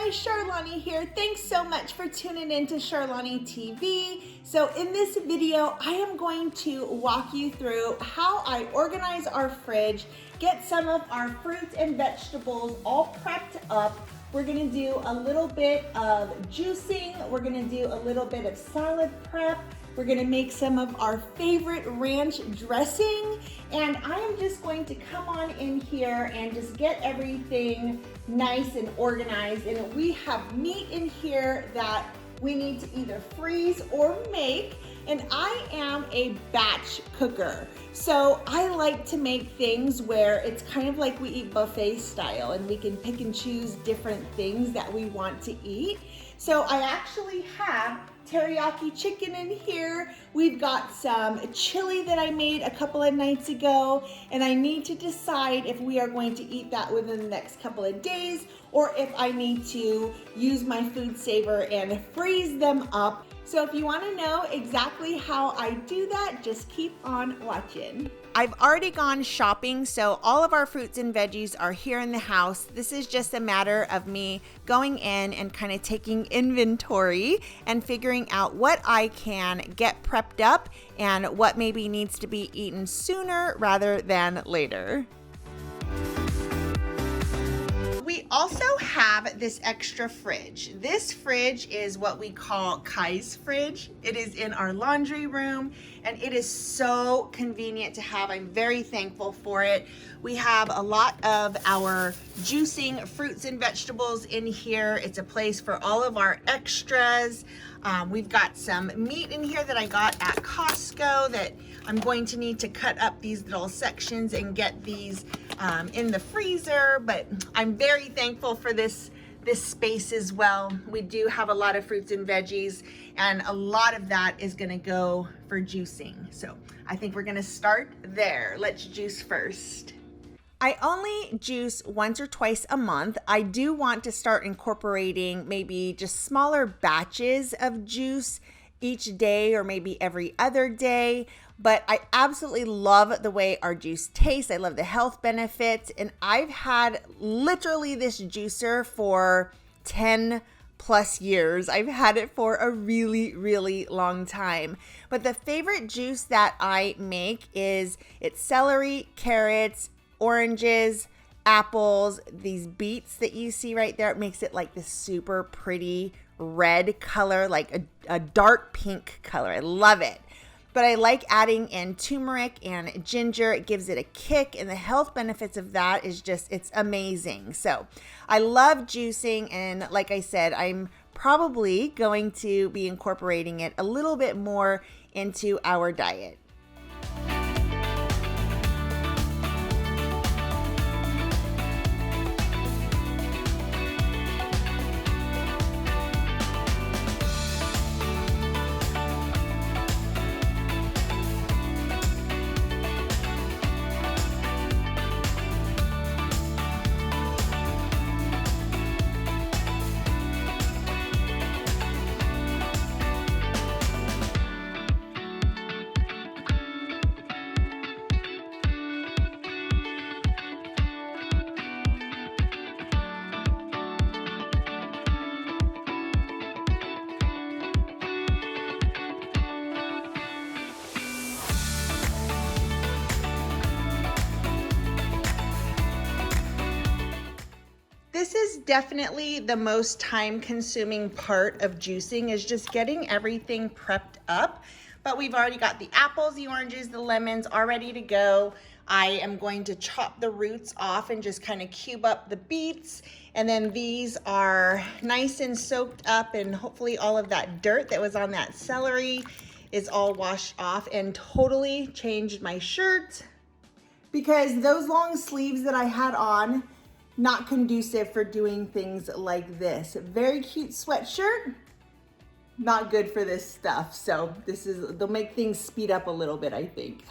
guys, Charlani here. Thanks so much for tuning in to Charlani TV. So in this video, I am going to walk you through how I organize our fridge, get some of our fruits and vegetables all prepped up. We're gonna do a little bit of juicing. We're gonna do a little bit of salad prep. We're gonna make some of our favorite ranch dressing. And I am just going to come on in here and just get everything nice and organized. And we have meat in here that we need to either freeze or make. And I am a batch cooker. So I like to make things where it's kind of like we eat buffet style and we can pick and choose different things that we want to eat. So I actually have teriyaki chicken in here. We've got some chili that I made a couple of nights ago, and I need to decide if we are going to eat that within the next couple of days or if I need to use my food saver and freeze them up. So if you want to know exactly how I do that, just keep on watching. I've already gone shopping, so all of our fruits and veggies are here in the house. This is just a matter of me going in and kind of taking inventory and figuring out what I can get prepped up and what maybe needs to be eaten sooner rather than later. We also have this extra fridge. This fridge is what we call Kai's fridge. It is in our laundry room and it is so convenient to have. I'm very thankful for it. We have a lot of our juicing fruits and vegetables in here. It's a place for all of our extras. We've got some meat in here that I got at Costco that I'm going to need to cut up these little sections and get these in the freezer, but I'm very thankful for this space as well. We do have a lot of fruits and veggies, and a lot of that is gonna go for juicing. So I think we're gonna start there. Let's juice first. I only juice once or twice a month. I do want to start incorporating maybe just smaller batches of juice each day or maybe every other day. But I absolutely love the way our juice tastes. I love the health benefits. And I've had literally this juicer for 10 plus years. I've had it for a really, really long time. But the favorite juice that I make is it's celery, carrots, oranges, apples, these beets that you see right there. It makes it like this super pretty red color, like a dark pink color. I love it. But I like adding in turmeric and ginger. It gives it a kick, and the health benefits of that is just, it's amazing. So I love juicing, and like I said, I'm probably going to be incorporating it a little bit more into our diet. This is definitely the most time-consuming part of juicing, is just getting everything prepped up. But we've already got the apples, the oranges, the lemons all ready to go. I am going to chop the roots off and just kind of cube up the beets. And then these are nice and soaked up, and hopefully all of that dirt that was on that celery is all washed off, and totally changed my shirt because those long sleeves that I had on, not conducive for doing things like this. Very cute sweatshirt, not good for this stuff. So they'll make things speed up a little bit, I think.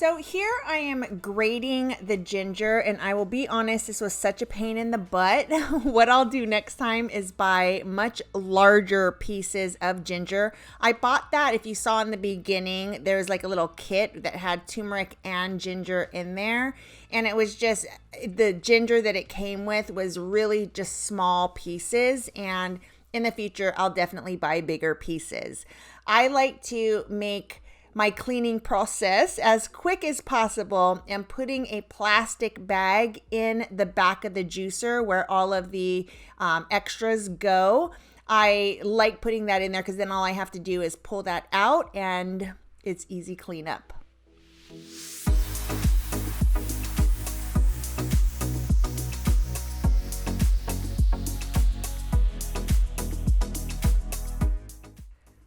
So here I am grating the ginger, and I will be honest, this was such a pain in the butt. What I'll do next time is buy much larger pieces of ginger. I bought that, if you saw in the beginning, there's like a little kit that had turmeric and ginger in there. And it was just, the ginger that it came with was really just small pieces. And in the future, I'll definitely buy bigger pieces. I like to make my cleaning process as quick as possible and putting a plastic bag in the back of the juicer where all of the extras go. I like putting that in there because then all I have to do is pull that out and it's easy cleanup.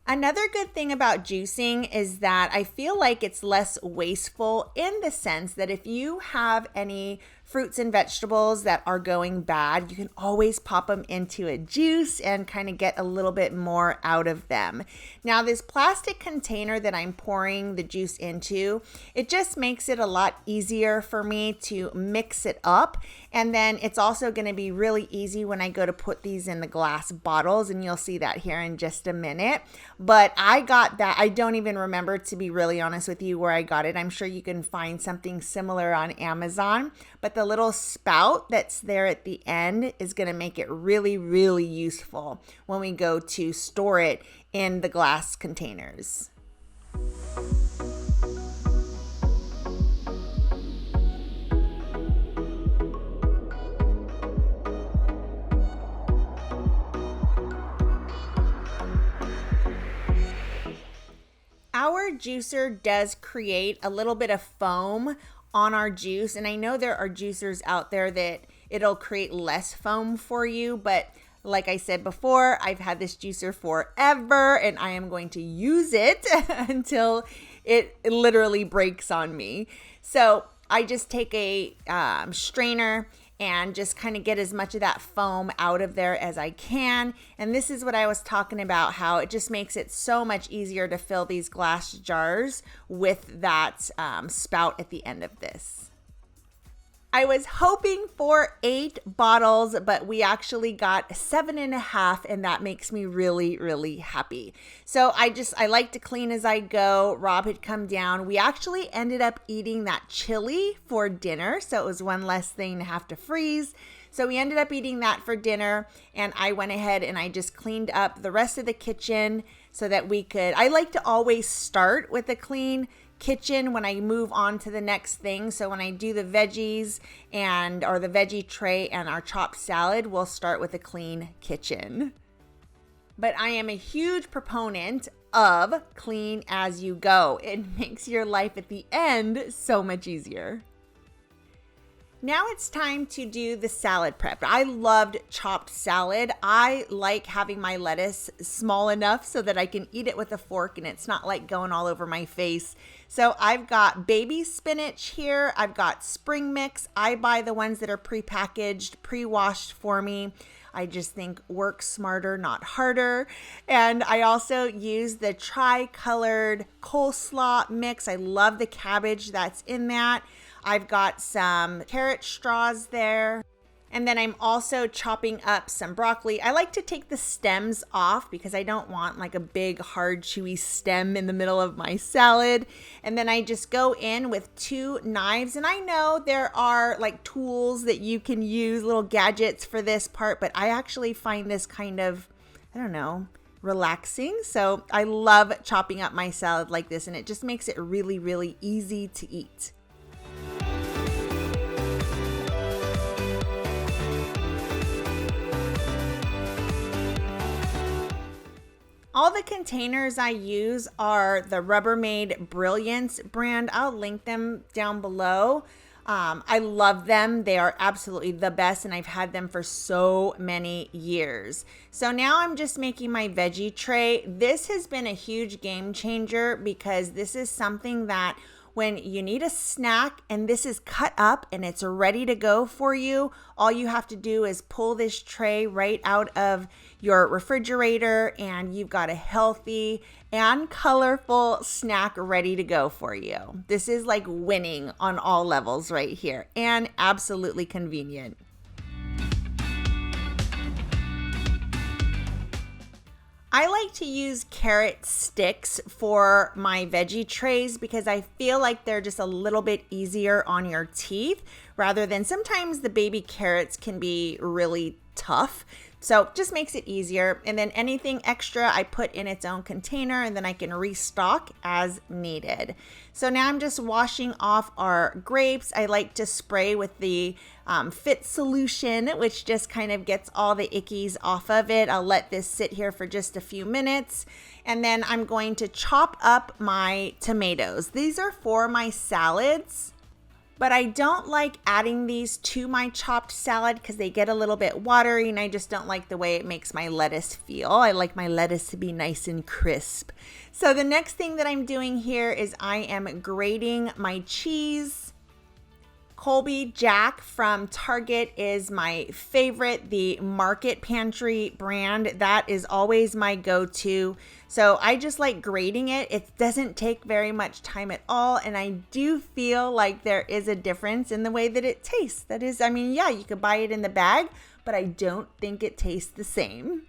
Another good thing about juicing is that I feel like it's less wasteful in the sense that if you have any fruits and vegetables that are going bad, you can always pop them into a juice and kind of get a little bit more out of them. Now, this plastic container that I'm pouring the juice into, it just makes it a lot easier for me to mix it up. And then it's also going to be really easy when I go to put these in the glass bottles, and you'll see that here in just a minute. But I got that. I don't even remember, to be really honest with you, where I got it. I'm sure you can find something similar on Amazon, but the little spout that's there at the end is going to make it really, really useful when we go to store it in the glass containers. Our juicer does create a little bit of foam on our juice, and I know there are juicers out there that it'll create less foam for you, but like I said before, I've had this juicer forever and I am going to use it until it literally breaks on me. So I just take a strainer and just kind of get as much of that foam out of there as I can. And this is what I was talking about, how it just makes it so much easier to fill these glass jars with that spout at the end of this. I was hoping for 8 bottles, but we actually got 7.5, and that makes me really, really happy. So I like to clean as I go. Rob had come down. We actually ended up eating that chili for dinner, so it was one less thing to have to freeze. So we ended up eating that for dinner, and I went ahead and I just cleaned up the rest of the kitchen so that I like to always start with a clean kitchen when I move on to the next thing. So when I do the veggies or the veggie tray and our chopped salad, we'll start with a clean kitchen. But I am a huge proponent of clean as you go. It makes your life at the end so much easier. Now it's time to do the salad prep. I loved chopped salad. I like having my lettuce small enough so that I can eat it with a fork and it's not like going all over my face. So I've got baby spinach here. I've got spring mix. I buy the ones that are prepackaged, pre-washed for me. I just think work smarter, not harder. And I also use the tri-colored coleslaw mix. I love the cabbage that's in that. I've got some carrot straws there. And then I'm also chopping up some broccoli. I like to take the stems off because I don't want like a big, hard, chewy stem in the middle of my salad. And then I just go in with 2 knives. And I know there are like tools that you can use, little gadgets for this part, but I actually find this kind of, relaxing. So I love chopping up my salad like this, and it just makes it really, really easy to eat. All the containers I use are the Rubbermaid Brilliance brand. I'll link them down below. I love them. They are absolutely the best, and I've had them for so many years. So now I'm just making my veggie tray. This has been a huge game changer because this is something that when you need a snack and this is cut up and it's ready to go for you, all you have to do is pull this tray right out of your refrigerator and you've got a healthy and colorful snack ready to go for you. This is like winning on all levels right here and absolutely convenient. I like to use carrot sticks for my veggie trays because I feel like they're just a little bit easier on your teeth rather than sometimes the baby carrots can be really tough. So just makes it easier. And then anything extra I put in its own container and then I can restock as needed. So now I'm just washing off our grapes. I like to spray with the Fit solution, which just kind of gets all the ickies off of it. I'll let this sit here for just a few minutes. And then I'm going to chop up my tomatoes. These are for my salads. But I don't like adding these to my chopped salad because they get a little bit watery and I just don't like the way it makes my lettuce feel. I like my lettuce to be nice and crisp. So the next thing that I'm doing here is I am grating my cheese. Colby Jack from Target is my favorite, the Market Pantry brand. That is always my go-to. So I just like grating it. It doesn't take very much time at all. And I do feel like there is a difference in the way that it tastes. That is, I mean, yeah, you could buy it in the bag, but I don't think it tastes the same.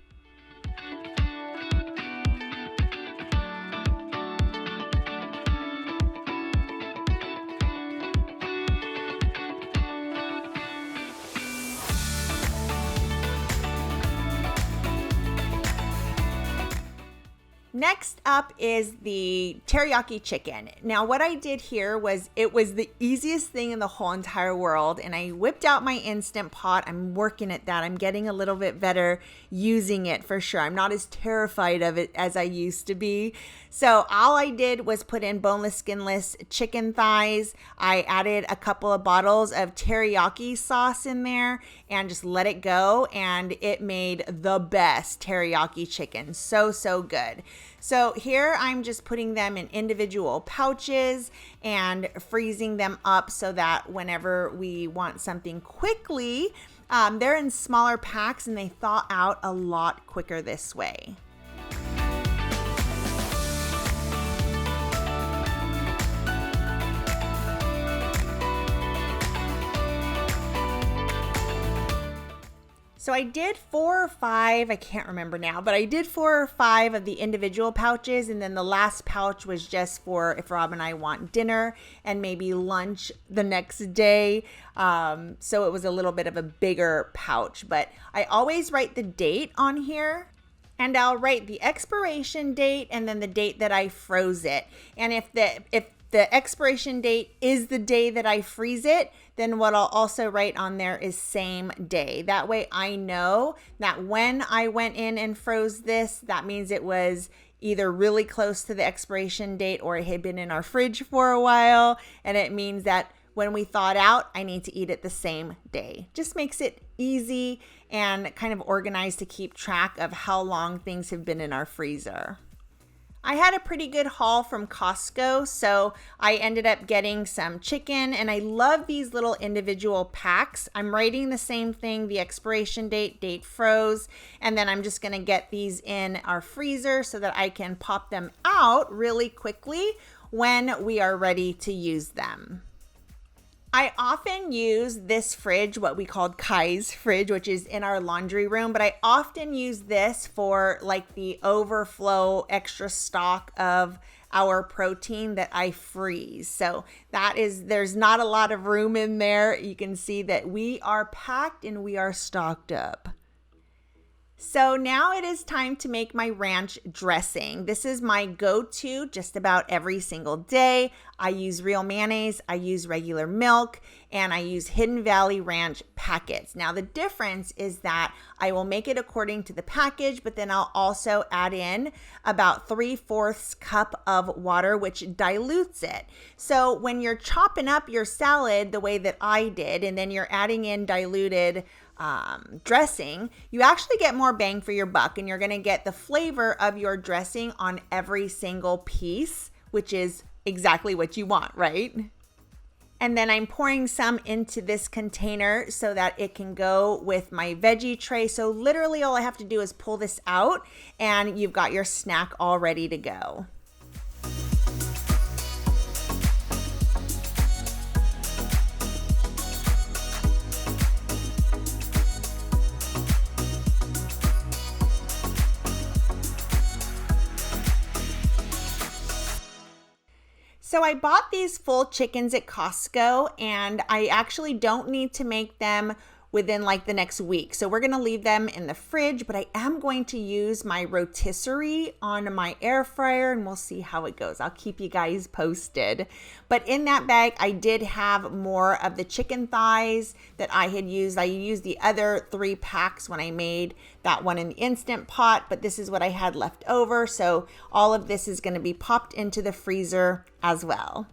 Next up is the teriyaki chicken. Now what I did here was, it was the easiest thing in the whole entire world, and I whipped out my Instant Pot. I'm working at that. I'm getting a little bit better using it for sure. I'm not as terrified of it as I used to be. So all I did was put in boneless, skinless chicken thighs. I added a couple of bottles of teriyaki sauce in there and just let it go, and it made the best teriyaki chicken. So good. So here I'm just putting them in individual pouches and freezing them up so that whenever we want something quickly, they're in smaller packs and they thaw out a lot quicker this way. So I did 4 or 5, I can't remember now, but I did 4 or 5 of the individual pouches, and then the last pouch was just for if Rob and I want dinner and maybe lunch the next day. So it was a little bit of a bigger pouch, but I always write the date on here. And I'll write the expiration date and then the date that I froze it. And if the expiration date is the day that I freeze it, then what I'll also write on there is same day. That way I know that when I went in and froze this, that means it was either really close to the expiration date or it had been in our fridge for a while. And it means that when we thaw it out, I need to eat it the same day. Just makes it easy and kind of organized to keep track of how long things have been in our freezer. I had a pretty good haul from Costco, so I ended up getting some chicken, and I love these little individual packs. I'm writing the same thing, the expiration date, date froze, and then I'm just gonna get these in our freezer so that I can pop them out really quickly when we are ready to use them. I often use this fridge, what we called Kai's fridge, which is in our laundry room, but I often use this for like the overflow extra stock of our protein that I freeze. So there's not a lot of room in there. You can see that we are packed and we are stocked up. So now it is time to make my ranch dressing. This is my go-to just about every single day. I use real mayonnaise, I use regular milk, and I use Hidden Valley Ranch packets. Now the difference is that I will make it according to the package, but then I'll also add in about 3/4 cup of water, which dilutes it. So when you're chopping up your salad the way that I did, and then you're adding in diluted dressing, you actually get more bang for your buck, and you're going to get the flavor of your dressing on every single piece, which is exactly what you want, right? And then I'm pouring some into this container so that it can go with my veggie tray. So literally all I have to do is pull this out and you've got your snack all ready to go. So I bought these full chickens at Costco, and I actually don't need to make them within like the next week. So we're gonna leave them in the fridge, but I am going to use my rotisserie on my air fryer and we'll see how it goes. I'll keep you guys posted. But in that bag, I did have more of the chicken thighs that I had used. I used the other 3 packs when I made that one in the Instant Pot, but this is what I had left over. So all of this is gonna be popped into the freezer as well.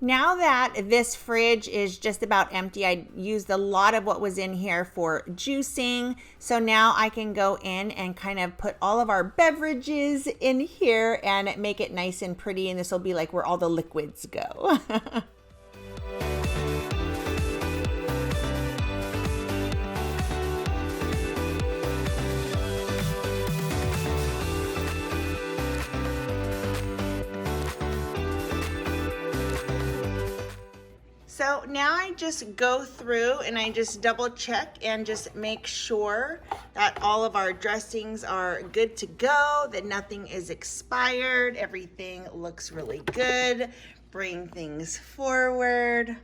Now that this fridge is just about empty, I used a lot of what was in here for juicing. So now I can go in and kind of put all of our beverages in here and make it nice and pretty. And this will be like where all the liquids go. So now I just go through and I just double check and just make sure that all of our dressings are good to go, that nothing is expired, everything looks really good. Bring things forward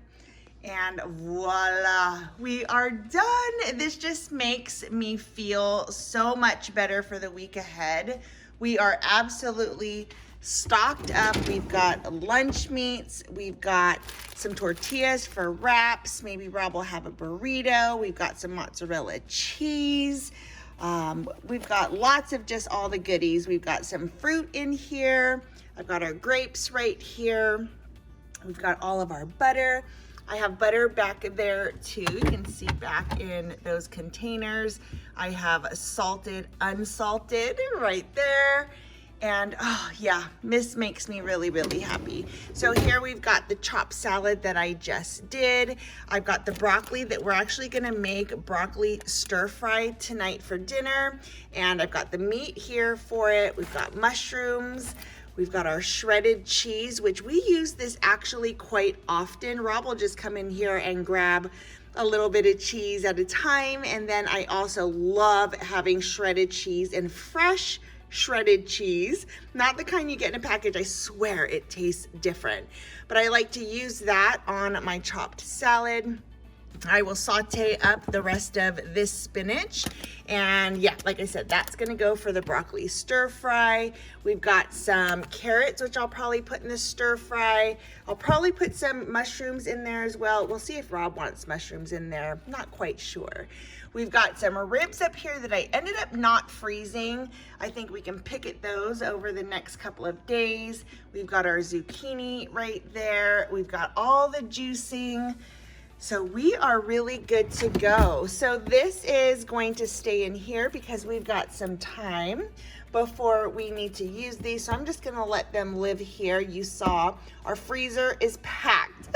and voila, we are done. This just makes me feel so much better for the week ahead. We are absolutely stocked up. We've got lunch meats, we've got some tortillas for wraps, maybe Rob will have a burrito, we've got some mozzarella cheese, we've got lots of just all the goodies. We've got some fruit in here, I've got our grapes right here, we've got all of our butter. I have butter back there too. You can see back in those containers. I have salted, unsalted right there. And oh yeah, this makes me really, really happy. So here we've got the chopped salad that I just did. I've got the broccoli that we're actually gonna make broccoli stir fry tonight for dinner. And I've got the meat here for it. We've got mushrooms. We've got our shredded cheese, which we use this actually quite often. Rob will just come in here and grab a little bit of cheese at a time. And then I also love having shredded cheese and fresh shredded cheese, not the kind you get in a package. I swear it tastes different, but I like to use that on my chopped salad. I will saute up the rest of this spinach, and yeah, like I said, that's gonna go for the broccoli stir fry. We've got some carrots, which I'll probably put in the stir fry. I'll probably put some mushrooms in there as well. We'll see if Rob wants mushrooms in there, not quite sure. We've got some ribs up here that I ended up not freezing. I think we can pick at those over the next couple of days. We've got our zucchini right there. We've got all the juicing. So we are really good to go. So this is going to stay in here because we've got some time before we need to use these. So I'm just gonna let them live here. You saw our freezer is packed.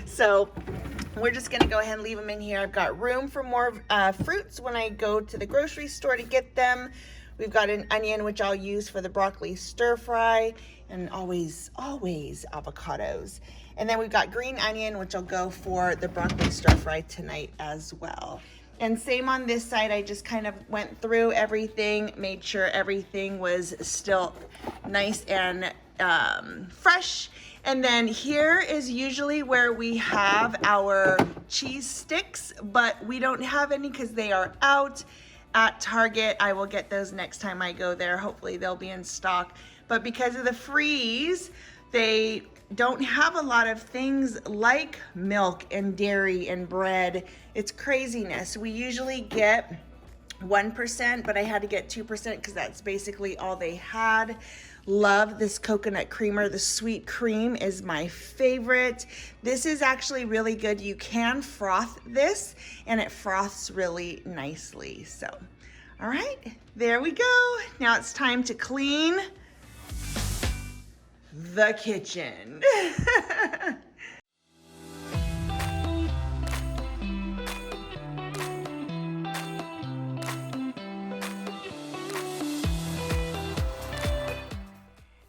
So we're just gonna go ahead and leave them in here. I've got room for more fruits when I go to the grocery store to get them. We've got an onion, which I'll use for the broccoli stir fry, and always avocados. And then we've got green onion, which I'll go for the broccoli stir fry tonight as well. And same on this side, I just kind of went through everything, made sure everything was still nice and fresh. And then here is usually where we have our cheese sticks, but we don't have any because they are out at Target. I will get those next time I go there. Hopefully they'll be in stock. But because of the freeze, they don't have a lot of things like milk and dairy and bread. It's craziness. We usually get 1%, but I had to get 2% because that's basically all they had. Love this coconut creamer. The sweet cream is my favorite. This is actually really good. You can froth this and it froths really nicely. So, all right, there we go. Now it's time to clean the kitchen.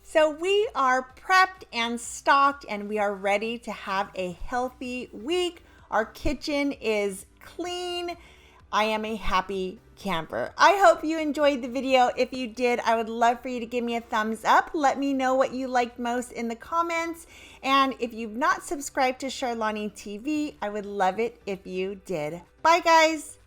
So we are prepped and stocked and we are ready to have a healthy week. Our kitchen is clean. I am a happy camper. I hope you enjoyed the video. If you did, I would love for you to give me a thumbs up. Let me know what you liked most in the comments. And if you've not subscribed to Charlani TV, I would love it if you did. Bye guys.